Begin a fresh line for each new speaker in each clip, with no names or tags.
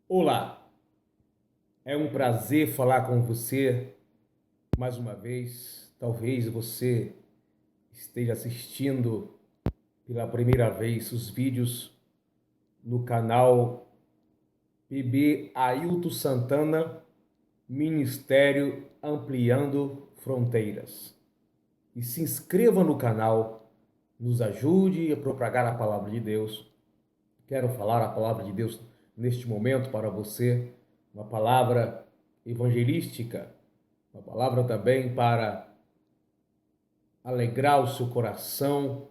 Olá, é um prazer falar com você mais uma vez. Talvez você esteja assistindo pela primeira vez os vídeos no canal PB Ailton Santana, Ministério Ampliando Fronteiras. E se inscreva no canal, nos ajude a propagar a palavra de Deus. Quero falar a palavra de Deus neste momento para você, uma palavra evangelística, uma palavra também para alegrar o seu coração,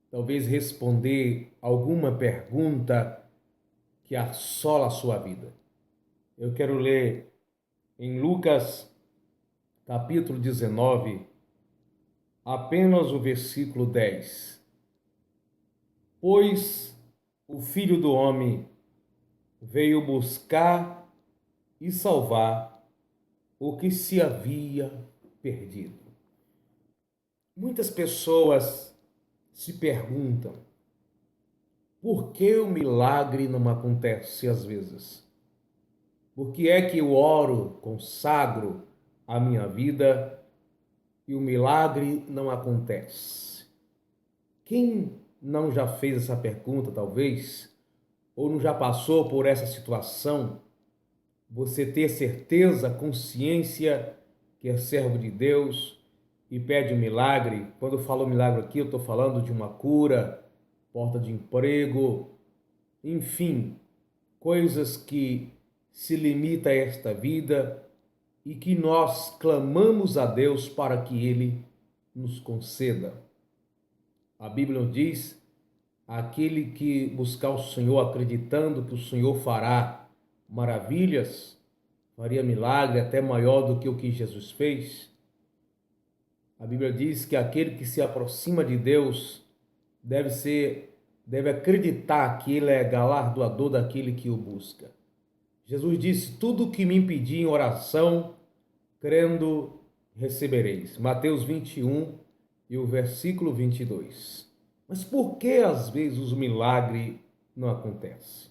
talvez responder alguma pergunta que assola a sua vida. Eu quero ler em Lucas, capítulo 19, apenas o versículo 10. Pois o Filho do Homem veio buscar e salvar o que se havia perdido. Muitas pessoas se perguntam por que o milagre não acontece às vezes? Por que é que eu oro, consagro a minha vida e o milagre não acontece? Quem não já fez essa pergunta, talvez, ou não já passou por essa situação? Você ter certeza, consciência que é servo de Deus e pede um milagre. Quando eu falo milagre aqui, eu estou falando de uma cura, porta de emprego, enfim, coisas que se limitam a esta vida e que nós clamamos a Deus para que Ele nos conceda. A Bíblia nos diz: aquele que buscar o Senhor acreditando que o Senhor fará maravilhas, faria milagre até maior do que o que Jesus fez. A Bíblia diz que aquele que se aproxima de Deus deve acreditar que ele é galardoador daquele que o busca. Jesus disse: tudo o que me pedir em oração, crendo, recebereis. Mateus 21 e o versículo 22. Mas por que às vezes o milagre não acontece?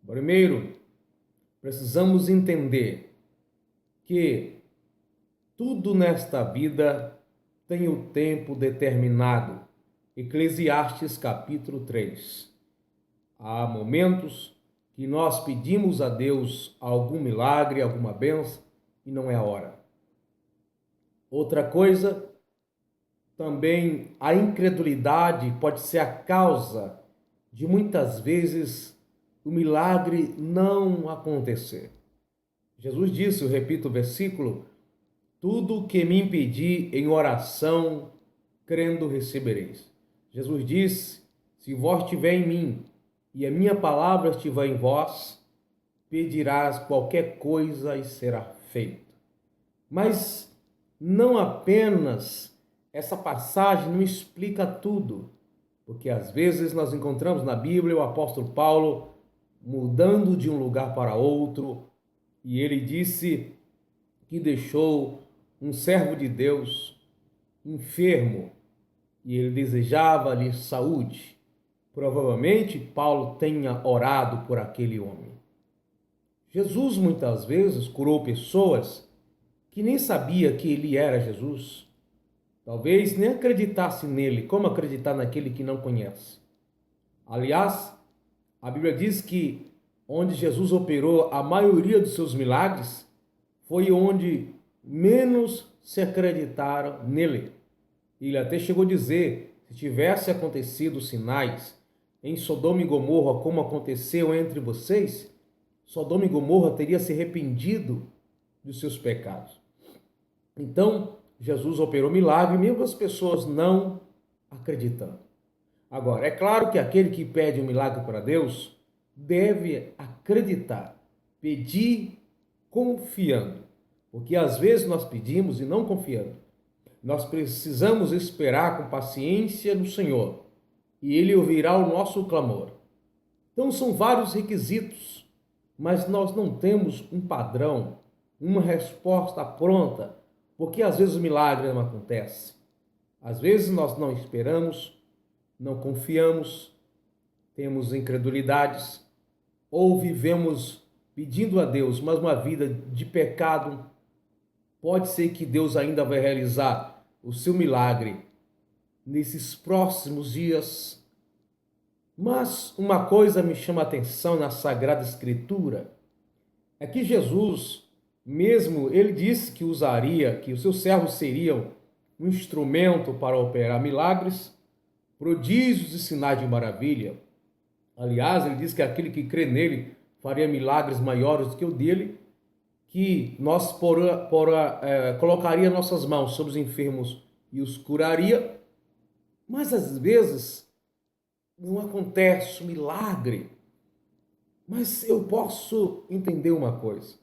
Primeiro, precisamos entender que tudo nesta vida tem o tempo determinado. Eclesiastes capítulo 3. Há momentos que nós pedimos a Deus algum milagre, alguma bênção, e não é a hora. Outra coisa, também a incredulidade pode ser a causa de muitas vezes o milagre não acontecer. Jesus disse, eu repito o versículo: tudo o que me impedir em oração, crendo recebereis. Jesus disse: se vós estiver em mim e a minha palavra estiver em vós, pedirás qualquer coisa e será feito. Mas não apenas essa passagem não explica tudo, porque às vezes nós encontramos na Bíblia o apóstolo Paulo mudando de um lugar para outro, e ele disse que deixou um servo de Deus enfermo e ele desejava-lhe saúde. Provavelmente Paulo tenha orado por aquele homem. Jesus muitas vezes curou pessoas que nem sabia que ele era Jesus. Talvez nem acreditasse nele, como acreditar naquele que não conhece. Aliás, a Bíblia diz que onde Jesus operou a maioria dos seus milagres foi onde menos se acreditaram nele. Ele até chegou a dizer: se tivesse acontecido sinais em Sodoma e Gomorra como aconteceu entre vocês, Sodoma e Gomorra teria se arrependido dos seus pecados. Então, Jesus operou milagre, mesmo as pessoas não acreditando. Agora, é claro que aquele que pede um milagre para Deus deve acreditar, pedir confiando, porque às vezes nós pedimos e não confiando. Nós precisamos esperar com paciência no Senhor e Ele ouvirá o nosso clamor. Então são vários requisitos, mas nós não temos um padrão, uma resposta pronta, porque às vezes o milagre não acontece. Às vezes nós não esperamos, não confiamos, temos incredulidades, ou vivemos pedindo a Deus, mas uma vida de pecado, pode ser que Deus ainda vai realizar o seu milagre nesses próximos dias. Mas uma coisa me chama a atenção na Sagrada Escritura, é que Jesus, mesmo ele disse que usaria, que os seus servos seriam um instrumento para operar milagres, prodígios e sinais de maravilha. Aliás, ele diz que aquele que crê nele faria milagres maiores do que o dele, que nós colocaria nossas mãos sobre os enfermos e os curaria, mas às vezes não acontece o milagre. Mas eu posso entender uma coisa.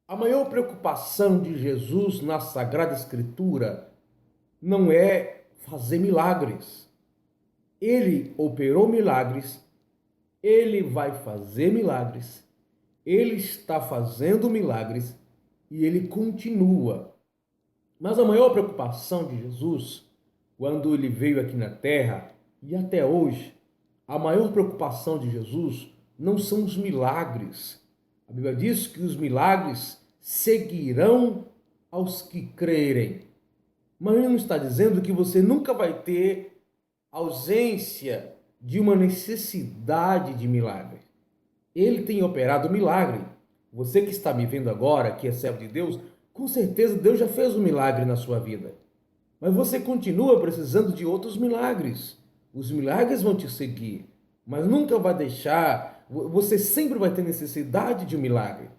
A maior preocupação de Jesus na Sagrada Escritura não é fazer milagres. Ele operou milagres, ele vai fazer milagres, ele está fazendo milagres e ele continua. Mas a maior preocupação de Jesus, quando ele veio aqui na terra e até hoje, a maior preocupação de Jesus não são os milagres. A Bíblia diz que os milagres seguirão aos que crerem. Mas ele não está dizendo que você nunca vai ter ausência de uma necessidade de milagre. Ele tem operado milagre. Você que está me vendo agora, que é servo de Deus, com certeza Deus já fez um milagre na sua vida. Mas você continua precisando de outros milagres. Os milagres vão te seguir, mas nunca vai deixar, você sempre vai ter necessidade de um milagre.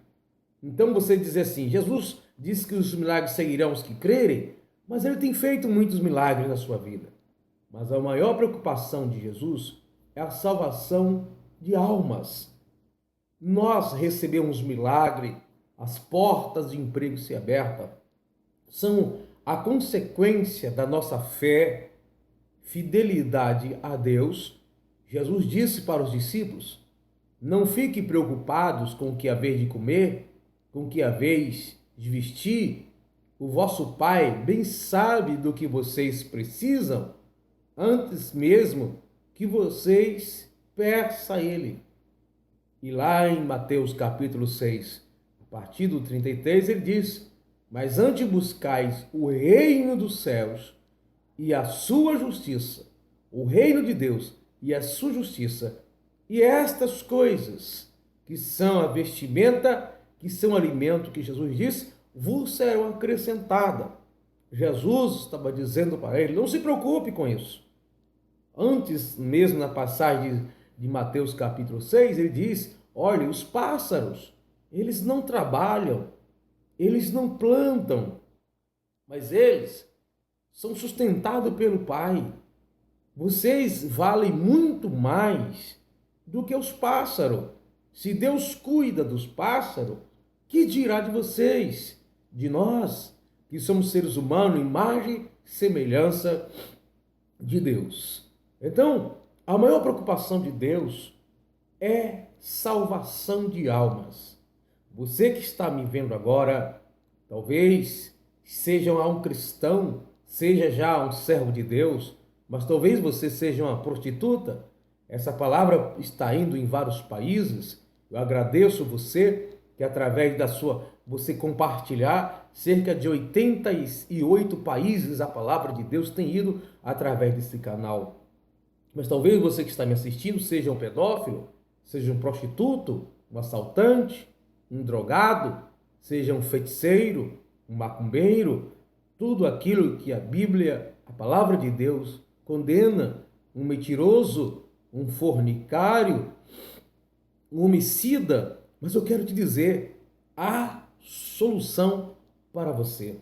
Então você diz assim, Jesus disse que os milagres seguirão os que crerem, mas ele tem feito muitos milagres na sua vida. Mas a maior preocupação de Jesus é a salvação de almas. Nós recebemos milagre, as portas de emprego se abertas, são a consequência da nossa fé, fidelidade a Deus. Jesus disse para os discípulos, não fiquem preocupados com o que haver de comer, com o que haveis de vestir. O vosso Pai bem sabe do que vocês precisam, antes mesmo que vocês peçam a Ele. E lá em Mateus capítulo 6, a partir do 33, ele diz, mas antes buscais o reino dos céus e a sua justiça, o reino de Deus e a sua justiça, e estas coisas, que são a vestimenta, que são o alimento, que Jesus disse, vos serão acrescentadas. Jesus estava dizendo para ele, não se preocupe com isso. Antes mesmo na passagem de Mateus capítulo 6, ele diz, olha, os pássaros, eles não trabalham, eles não plantam, mas eles são sustentados pelo Pai. Vocês valem muito mais do que os pássaros. Se Deus cuida dos pássaros, que dirá de vocês, de nós, que somos seres humanos, imagem e semelhança de Deus? Então, a maior preocupação de Deus é salvação de almas. Você que está me vendo agora, talvez seja um cristão, seja já um servo de Deus, mas talvez você seja uma prostituta. Essa palavra está indo em vários países. Eu agradeço você que através você compartilhar, cerca de 88 países a palavra de Deus tem ido através desse canal. Mas talvez você que está me assistindo seja um pedófilo, seja um prostituto, um assaltante, um drogado, seja um feiticeiro, um macumbeiro, tudo aquilo que a Bíblia, a palavra de Deus, condena, um mentiroso, um fornicário, um homicida. Mas eu quero te dizer, há solução para você.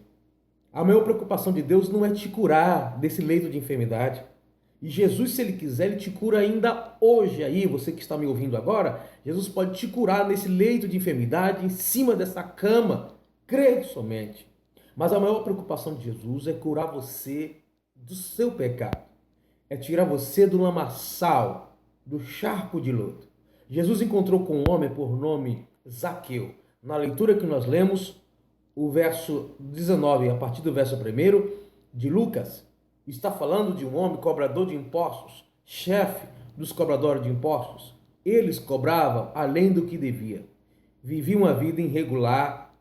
A maior preocupação de Deus não é te curar desse leito de enfermidade. E Jesus, se Ele quiser, Ele te cura ainda hoje aí, você que está me ouvindo agora, Jesus pode te curar nesse leito de enfermidade, em cima dessa cama. Creia somente. Mas a maior preocupação de Jesus é curar você do seu pecado. É tirar você do lamaçal, do charco de lodo. Jesus encontrou com um homem por nome Zaqueu. Na leitura que nós lemos, o verso 19, a partir do verso 1 de Lucas, está falando de um homem cobrador de impostos, chefe dos cobradores de impostos. Eles cobravam além do que devia. Viviam uma vida irregular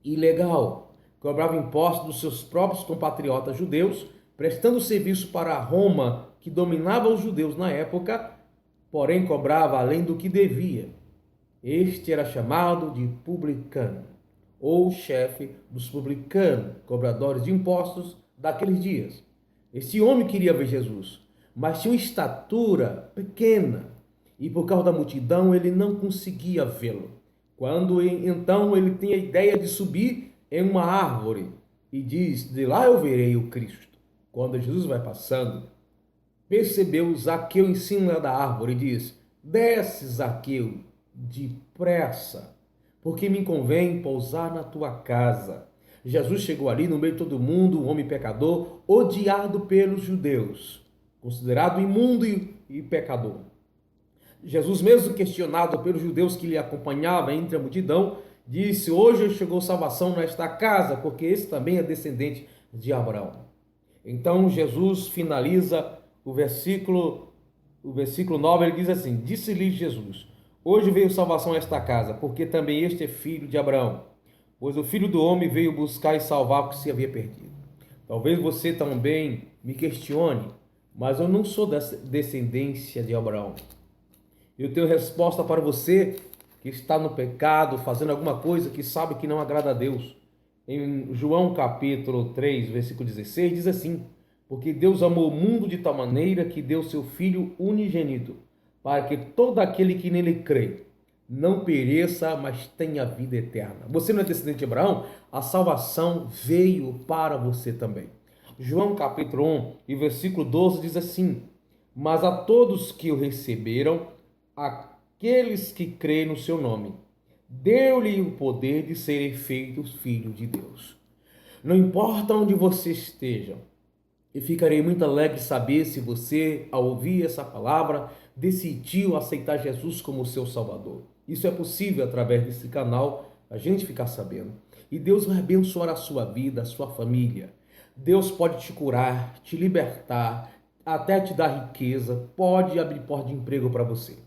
e ilegal. Cobravam impostos dos seus próprios compatriotas judeus, prestando serviço para Roma, que dominava os judeus na época, porém cobrava além do que devia. Este era chamado de publicano, ou chefe dos publicanos, cobradores de impostos daqueles dias. Esse homem queria ver Jesus, mas tinha uma estatura pequena e por causa da multidão ele não conseguia vê-lo. Quando então ele tem a ideia de subir em uma árvore e diz: de lá eu verei o Cristo. Quando Jesus vai passando, percebeu Zaqueu em cima da árvore e diz: desce, Zaqueu, depressa, porque me convém pousar na tua casa. Jesus chegou ali no meio de todo mundo, um homem pecador, odiado pelos judeus, considerado imundo e pecador. Jesus, mesmo questionado pelos judeus que lhe acompanhavam entre a multidão, disse: hoje chegou salvação nesta casa, porque esse também é descendente de Abraão. Então Jesus finaliza o versículo 9, ele diz assim: disse-lhe Jesus: hoje veio salvação a esta casa, porque também este é filho de Abraão, pois o Filho do Homem veio buscar e salvar o que se havia perdido. Talvez você também me questione, mas eu não sou da descendência de Abraão. Eu tenho resposta para você que está no pecado, fazendo alguma coisa que sabe que não agrada a Deus. Em João capítulo 3, versículo 16, diz assim: porque Deus amou o mundo de tal maneira que deu seu Filho unigênito, para que todo aquele que nele crê não pereça, mas tenha vida eterna. Você não é descendente de Abraão? A salvação veio para você também. João capítulo 1 e versículo 12 diz assim: mas a todos que o receberam, aqueles que creem no seu nome, deu-lhe o poder de serem feitos filhos de Deus. Não importa onde você esteja, eu ficarei muito alegre de saber se você, ao ouvir essa palavra, decidiu aceitar Jesus como seu Salvador. Isso é possível através desse canal, a gente ficar sabendo. E Deus vai abençoar a sua vida, a sua família. Deus pode te curar, te libertar, até te dar riqueza, pode abrir porta de emprego para você.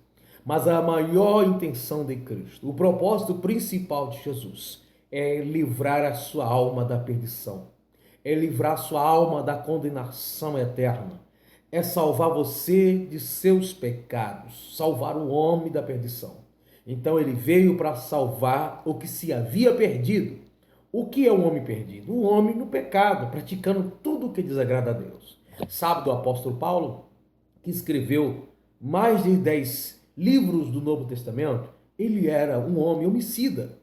Mas a maior intenção de Cristo, o propósito principal de Jesus, é livrar a sua alma da perdição, é livrar a sua alma da condenação eterna, é salvar você de seus pecados, salvar o homem da perdição. Então ele veio para salvar o que se havia perdido. O que é um homem perdido? Um homem no pecado, praticando tudo o que desagrada a Deus. Sabe do apóstolo Paulo, que escreveu mais de 10 livros do Novo Testamento? Ele era um homem homicida.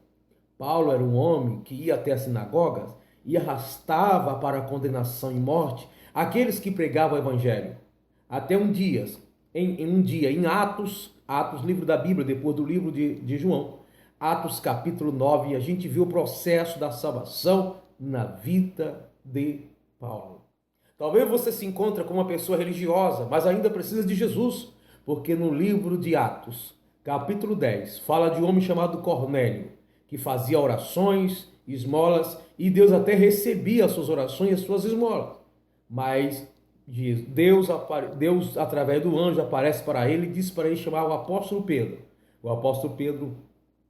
Paulo era um homem que ia até as sinagogas e arrastava para a condenação e morte aqueles que pregavam o evangelho. Até em Atos, livro da Bíblia, depois do livro de João, Atos capítulo 9, a gente vê o processo da salvação na vida de Paulo. Talvez você se encontre com uma pessoa religiosa, mas ainda precisa de Jesus, porque no livro de Atos, capítulo 10, fala de um homem chamado Cornélio, que fazia orações, esmolas, e Deus até recebia as suas orações e as suas esmolas. Mas Deus, através do anjo, aparece para ele e diz para ele chamar o apóstolo Pedro. O apóstolo Pedro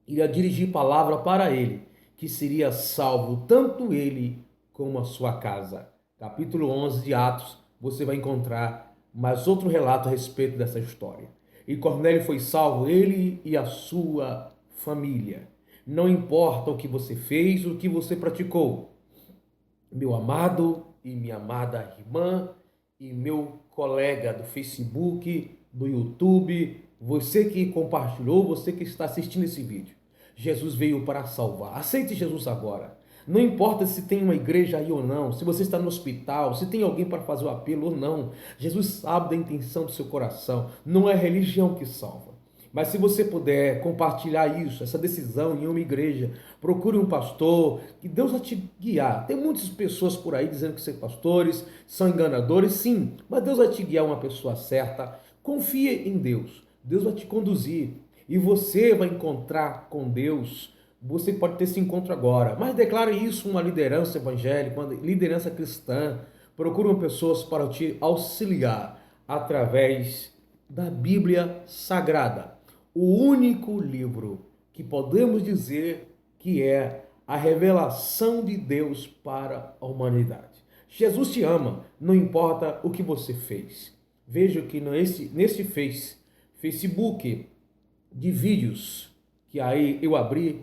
iria dirigir palavra para ele, que seria salvo tanto ele como a sua casa. Capítulo 11 de Atos, você vai encontrar mais outro relato a respeito dessa história. E Cornélio foi salvo, ele e a sua família. Não importa o que você fez, o que você praticou. Meu amado e minha amada irmã e meu colega do Facebook, do YouTube, você que compartilhou, você que está assistindo esse vídeo. Jesus veio para salvar. Aceite Jesus agora. Não importa se tem uma igreja aí ou não, se você está no hospital, se tem alguém para fazer o apelo ou não. Jesus sabe da intenção do seu coração. Não é a religião que salva. Mas se você puder compartilhar isso, essa decisão em uma igreja, procure um pastor, que Deus vai te guiar. Tem muitas pessoas por aí dizendo que são pastores, são enganadores, sim, mas Deus vai te guiar uma pessoa certa. Confie em Deus, Deus vai te conduzir e você vai encontrar com Deus. Você pode ter esse encontro agora, mas declare isso uma liderança evangélica, uma liderança cristã. Procure pessoas para te auxiliar através da Bíblia Sagrada. o único livro que podemos dizer que é a revelação de Deus para a humanidade. Jesus te ama, não importa o que você fez. Veja que nesse Facebook de vídeos que aí eu abri,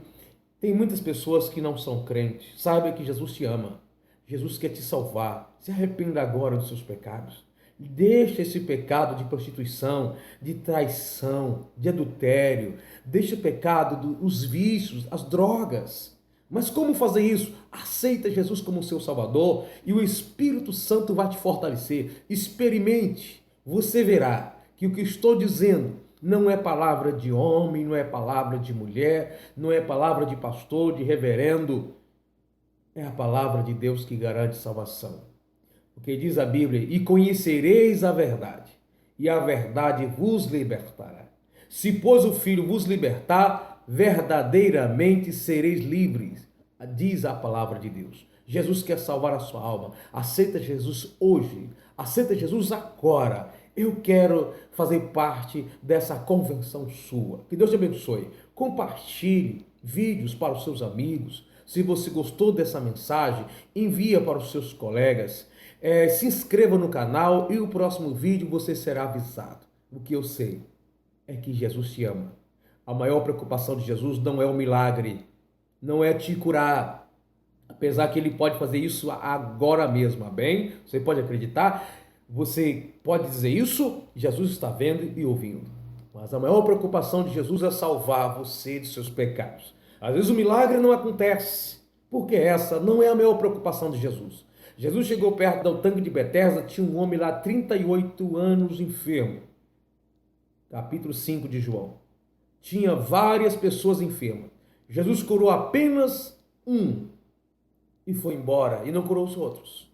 tem muitas pessoas que não são crentes. Saiba que Jesus te ama. Jesus quer te salvar. Se arrependa agora dos seus pecados. Deixa esse pecado de prostituição, de traição, de adultério. Deixa o pecado dos vícios, as drogas. Mas como fazer isso? Aceita Jesus como seu Salvador e o Espírito Santo vai te fortalecer. Experimente. Você verá que o que estou dizendo não é palavra de homem, não é palavra de mulher, não é palavra de pastor, de reverendo. É a palavra de Deus que garante salvação. Porque diz a Bíblia: e conhecereis a verdade, e a verdade vos libertará. Se, pois, o Filho vos libertar, verdadeiramente sereis livres, diz a palavra de Deus. Jesus quer salvar a sua alma. Aceita Jesus hoje. Aceita Jesus agora. Eu quero fazer parte dessa convenção sua. Que Deus te abençoe. Compartilhe vídeos para os seus amigos. Se você gostou dessa mensagem, envia para os seus colegas. Se inscreva no canal e o próximo vídeo você será avisado. O que eu sei é que Jesus te ama. A maior preocupação de Jesus não é o milagre, não é te curar. Apesar que ele pode fazer isso agora mesmo, amém? Você pode acreditar, você pode dizer isso, Jesus está vendo e ouvindo. Mas a maior preocupação de Jesus é salvar você de seus pecados. Às vezes o milagre não acontece, porque essa não é a maior preocupação de Jesus. Jesus chegou perto do tanque de Betesda, tinha um homem lá, 38 anos, enfermo. Capítulo 5 de João. Tinha várias pessoas enfermas. Jesus curou apenas um e foi embora, e não curou os outros.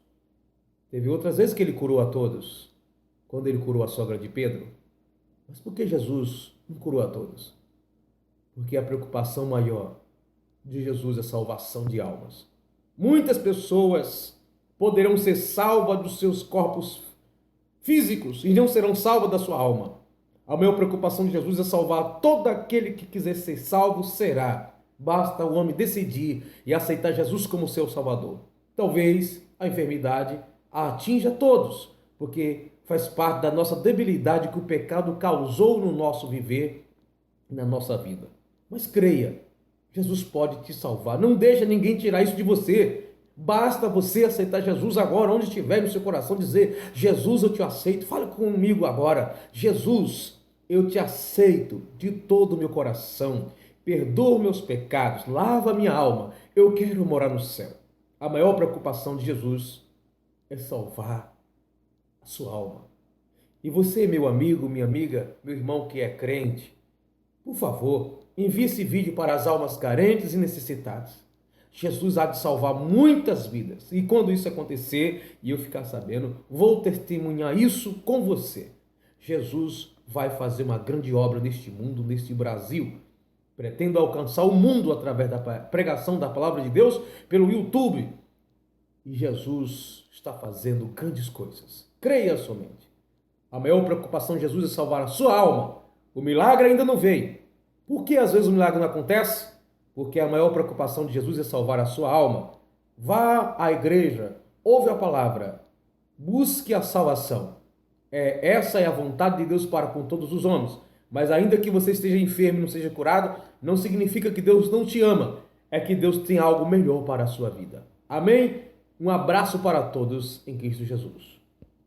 Teve outras vezes que ele curou a todos, quando ele curou a sogra de Pedro. Mas por que Jesus não curou a todos? Porque a preocupação maior de Jesus é a salvação de almas. Muitas pessoas poderão ser salvas dos seus corpos físicos e não serão salvas da sua alma. A maior preocupação de Jesus é salvar todo aquele que quiser ser salvo, será. Basta o homem decidir e aceitar Jesus como seu Salvador. Talvez a enfermidade a atinja todos, porque faz parte da nossa debilidade que o pecado causou no nosso viver, na nossa vida. Mas creia, Jesus pode te salvar. Não deixa ninguém tirar isso de você. Basta você aceitar Jesus agora, onde estiver no seu coração, dizer: Jesus, eu te aceito. Fale comigo agora. Jesus, eu te aceito de todo o meu coração. Perdoa meus pecados, lava minha alma. Eu quero morar no céu. A maior preocupação de Jesus é salvar a sua alma. E você, meu amigo, minha amiga, meu irmão que é crente, por favor, envie esse vídeo para as almas carentes e necessitadas. Jesus há de salvar muitas vidas. E quando isso acontecer e eu ficar sabendo, vou testemunhar isso com você. Jesus vai fazer uma grande obra neste mundo, neste Brasil. Pretendo alcançar o mundo através da pregação da palavra de Deus pelo YouTube. E Jesus está fazendo grandes coisas. Creia somente. A maior preocupação de Jesus é salvar a sua alma. O milagre ainda não veio. Por que às vezes o milagre não acontece? Porque a maior preocupação de Jesus é salvar a sua alma. Vá à igreja, ouve a palavra, busque a salvação. Essa é a vontade de Deus para com todos os homens. Mas ainda que você esteja enfermo e não seja curado, não significa que Deus não te ama. É que Deus tem algo melhor para a sua vida. Amém? Um abraço para todos em Cristo Jesus.